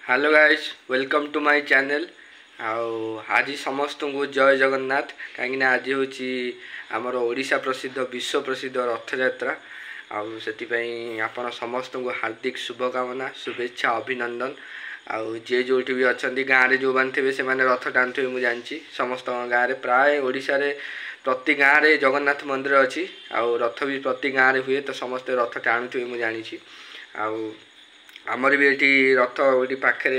Hello guys welcome to my channel. आज समस्त को जय जगन्नाथ। कहीं आज हूँ आमर ओडिशा प्रसिद्ध विश्व प्रसिद्ध रथ यात्रा आपण समस्त को हार्दिक शुभकामना शुभेच्छा अभिनंदन। जे जो भी अच्छा गाँव में जो मैंने थे से रथ टाणुवे मुझे जानी समस्त गाँव में प्राय ओडिशा रे प्रति गाँव में जगन्नाथ मंदिर अच्छी रथ भी प्रति गाँव में हुए तो समस्त रथ टाणुवे मुझे जानी। आमर भी ये रथ ये पाखे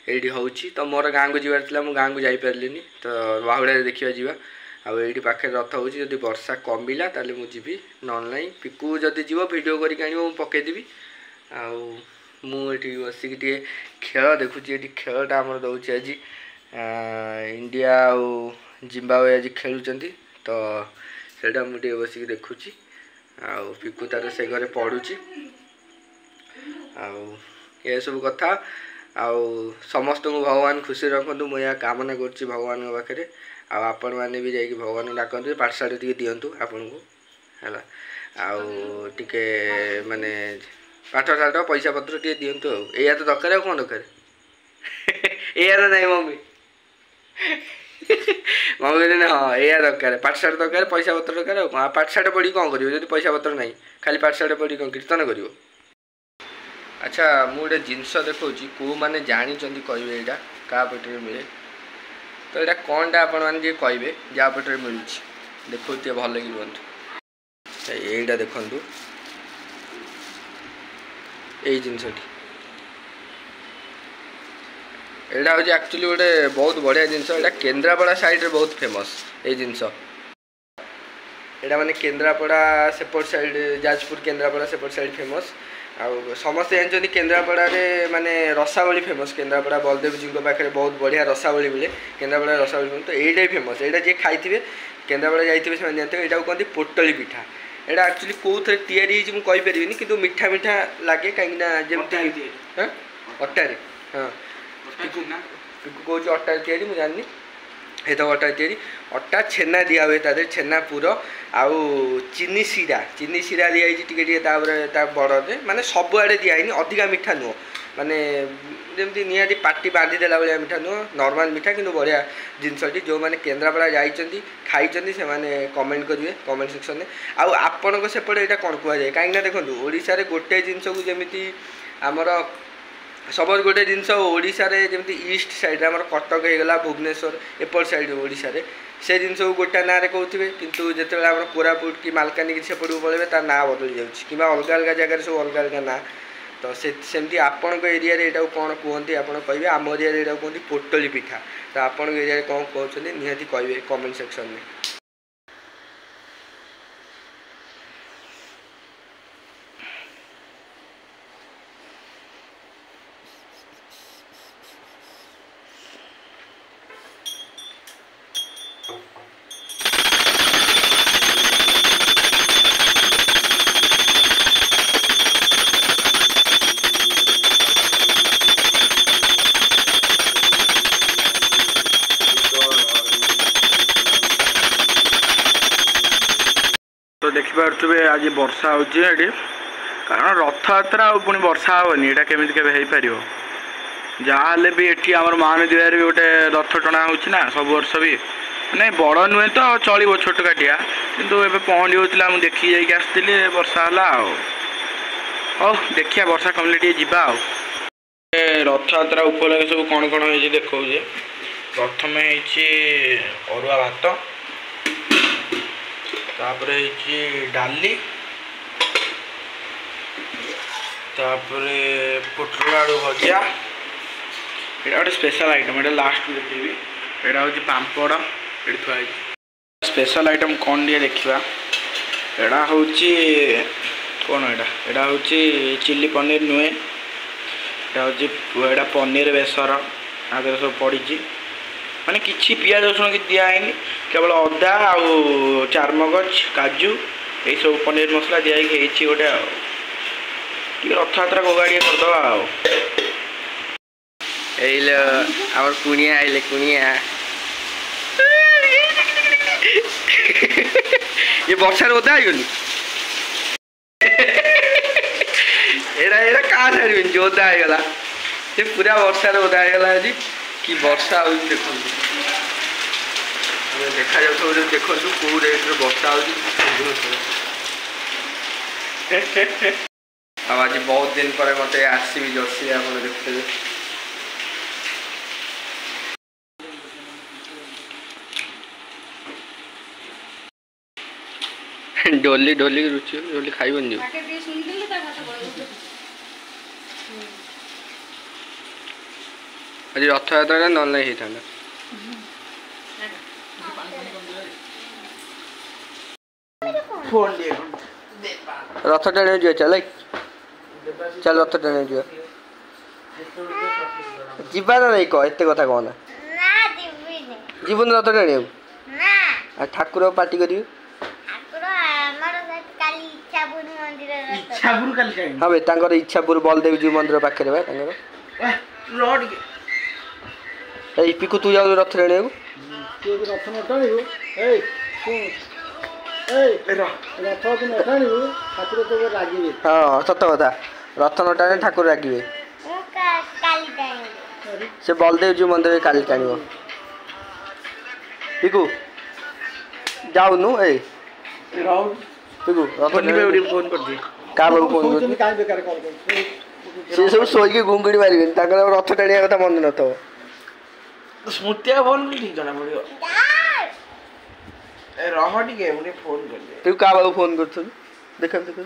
ये हूँ तो मोर गाँव को जीवार था गाँव को जापारे तो बाहुड़ा देखा जा आईटी पाखे रथ हो वर्षा कमिला ताले मुझे ना पिकू जदि जीव भिड कर पकईदेवी मुझे बसिक खेल देखुची खेलटा आम दौर आज इंडिया जिम्बाब्वे आज खेलुंट तो सेटा मुझे बसिक देखुची पिकू तार से घरे पढ़ुची ये सब कथा समस्त को भगवान खुशी रखु मुझे कामना कर भगवान पाखे आपण मैंने भी जाकि भगवान डाकते पाठशाला टी दिंतु आपन को है माने पाठ साठ पैसा पत्र टे दिंतु या तो दरकार कौन दरकार या ना नहीं मम्मी मम्मी कहते हाँ या दरकार पाठशाला दरकार पैसा पत्र दरकार पाठशाला पढ़ी कौन कर पैसा पत्र ना खाली पाठशाला पढ़ी कौन कीर्तन कर। अच्छा मुझे जिनस देखा कौ मैंने जानी कहे यहाँ क्या पेटे मिले तो यहाँ कौन टा आपने कहे जहाँ पेटे मिलूँ देखो भल लगे रुहतु यहीटा देखु यही जिनसटी यहाँ हूँ एक्चुअली गोटे बहुत बढ़िया जिनस यहाँ केन्द्रापड़ा साइड बहुत फेमस ये जिनस यहाँ माने केन्द्रापड़ा सेपट साइड जाजपुर केन्द्रापड़ा सेपट साइड फेमस समस्ते जानते केन्द्रापड़ा माने रसावली फेमस केन्द्रापड़ा बलदेव जी पाखे बहुत बढ़िया रसावली मिले केन्द्रापड़ा रसावली मिले तो यहीटा फेमस यहाँ जी खाई केन्द्रापड़ा जाइए से जानते हैं यहाँ कहते पोटली पिठा यहाँ एक्चुअली कौ थे तैयारी कि मीठा मीठा लगे कहीं जमी अटारे हाँ पिकू कौन अटार तैयारी मुझे जानी ये तो अटा तैयारी अटा छेना दिया हुए तादे छेना पुर आउ चीनी सीरा दिखाई बड़े माने सब आड़े दिखाई अधिका मीठा नुह माने जमी निहाती पार्टी बांधीदेला भाया मीठा नुह नॉर्मल मीठा कि बढ़िया जिनसटी जो मैंने केन्द्रापड़ा जाइए खाई से कमेंट करेंगे कमेंट सेक्शन में आपण सेपटे यहाँ कौन कहुए कहीं देखो ओडिशा रे गोटे जिनस को जमी आमर सब गोटे जिनस ओडिशा रे जमी ईस्ट साइड आम कटक होगला भुवनेश्वर एपट साइड ओडिशा रे से जिनस को गोटे ना कहते किंतु जिते आम कोरापुट कि मालकानगिरी सेपट को पड़े ता ना बदल जाऊँगी कि अलग अलग जगह सब अलग अलग ना तो सेमती आपण एरिया यहाँ कौन कहते आप कहे आम एरिया यहाँ कहते पोटली पिठा तो आपण एरिया कौन कहते निहाती कहे कमेंट सेक्शन में। तो देखिपे आज वर्षा हो कारण रथ यात्रा पुणी वर्षा हेनी यहाँ केमी केपर जहाँ भी ये आम महानदी भी गोटे रथ टणा होना सब वर्ष भी मैंने बड़ नुहे तो चलो छोट काटिया कितु ए पहली होता मुझे देखी जाकि आसती वर्षा है देखिया वर्षा कमिले टे जा रथ यात्रा उपलक्षे सब कौन कौन हो देखा प्रथम अरुआ भात तापर डाली तापरे पोटल आलू भजा यहाँ गोटे स्पेशल आइटम यहाँ लास्ट देखी यहाँ हूँ पापड़ ये थुआई स्पेशल आइटम कौन दिए देखा यहाँ हूँ कौन यहाँ हूँ चिली पनीर नुहे यहाँ हूँ पनीर बेसर आगे सब पड़ी माने किसी पियाज रसुण कि दिखाई केवल अदा आउ चारमगज काजू ये सब पनीर मसला दिखाई गोटे रथ यात्रा गोगाड़िया करदे आम कुणिया आइले कुणिया ये वर्षा ओदा होगली एरा एरा कहाँ छाड़ी जोदा होगा ये पूरा वर्षा ओदा होगा आज कि वर्षा हो देखो देखा जाऊ देखो कौ रेट वर्षा हो आज बहुत दिन पर मत आसवि जर्सी आप देखते डोली डोली रुचि डोली खाइबन जो आज रथ यात्रा ना नहीं था रथ टाणी जा चल चल रथ टाणी जा जीवा ना नहीं कह एत कथा कहना जीवन रथ टाणी ठाकुर पार्टी कर हाँ इच्छापुर बलदेव जी मंदिर पाखे पिकु तू जाऊ रथ टाणी हाँ सत कथा रथ न टाणे ठाकुर रागे से बलदेव जी मंदिर काली टाण पिकु जाऊनु ए पिकु फोन कर क्या फोन सी सब शोक घुंगुड़ी मारे रथ टाणी कथा मन न स्मृति फोन ठीक जना पड़ो रह टे मुझे फोन कर दे तू क्या फोन कर देख देख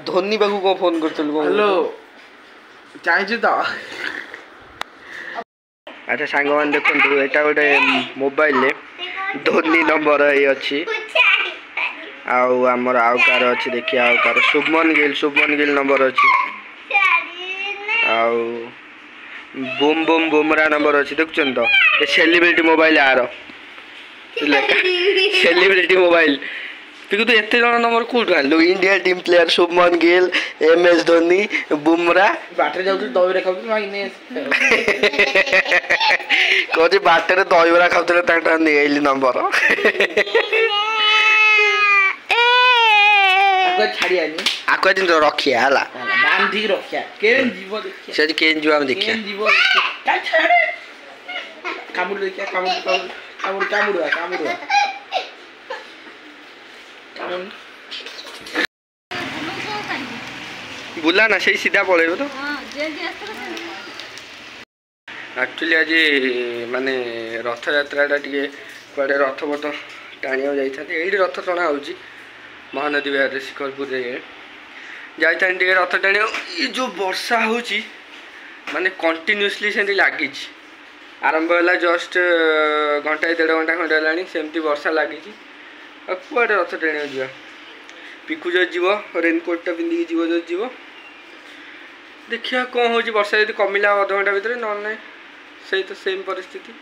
धोनी बाबू को फोन कर हेलो चाहिए तो अच्छा सांग मान देखो यहाँ गोटे मोबाइल धोनी नंबर ये अच्छी आमर आउ कार अच्छी देखिए आउ कार शुभमन गिल नंबर अच्छी आउ बुम बुम बुमरा नंबर अच्छी देखुन तो ये सेलिब्रिटी मोबाइल यार सेलिब्रिटी मोबाइल पिकु तो एत जन नंबर कौट आनु India team player Shubman Gill MS Dhoni Bumrah बाटर जाऊ दहीबरा खाऊ कहे बाटर दहीबरा खाऊ नहीं नंबर छाड़ी आको दिन रखिया है बांधी रखिया केन जीव देखिया से केन जीव हम देखिया केन जीव का छाड़े कामुड़ देखिया कामुड़ कामुड़ कामुड़ कामुड़ बुला ना सही सीधा पड़े तो एक्चुअली आज माने रथ यात्रा टे कड़े रथ फट टाणिया जाता ये रथ टणा हो महानदी विहार शिखरपुर जाता रथ टाणी ये जो वर्षा हो माने कंटिन्यूसली से लगी आरंभ है जस्ट घंटा 1.5 घंटा खंडे है सेमती वर्षा लगी कुआडे रथ टाणी जा पिकु जो जीव रेनकोटा पिंधिकी जीव जो जीव देखिए कौन हो वर्षा यदि कमिला अध घंटा भितर ना से तो सेम परिस्थिति।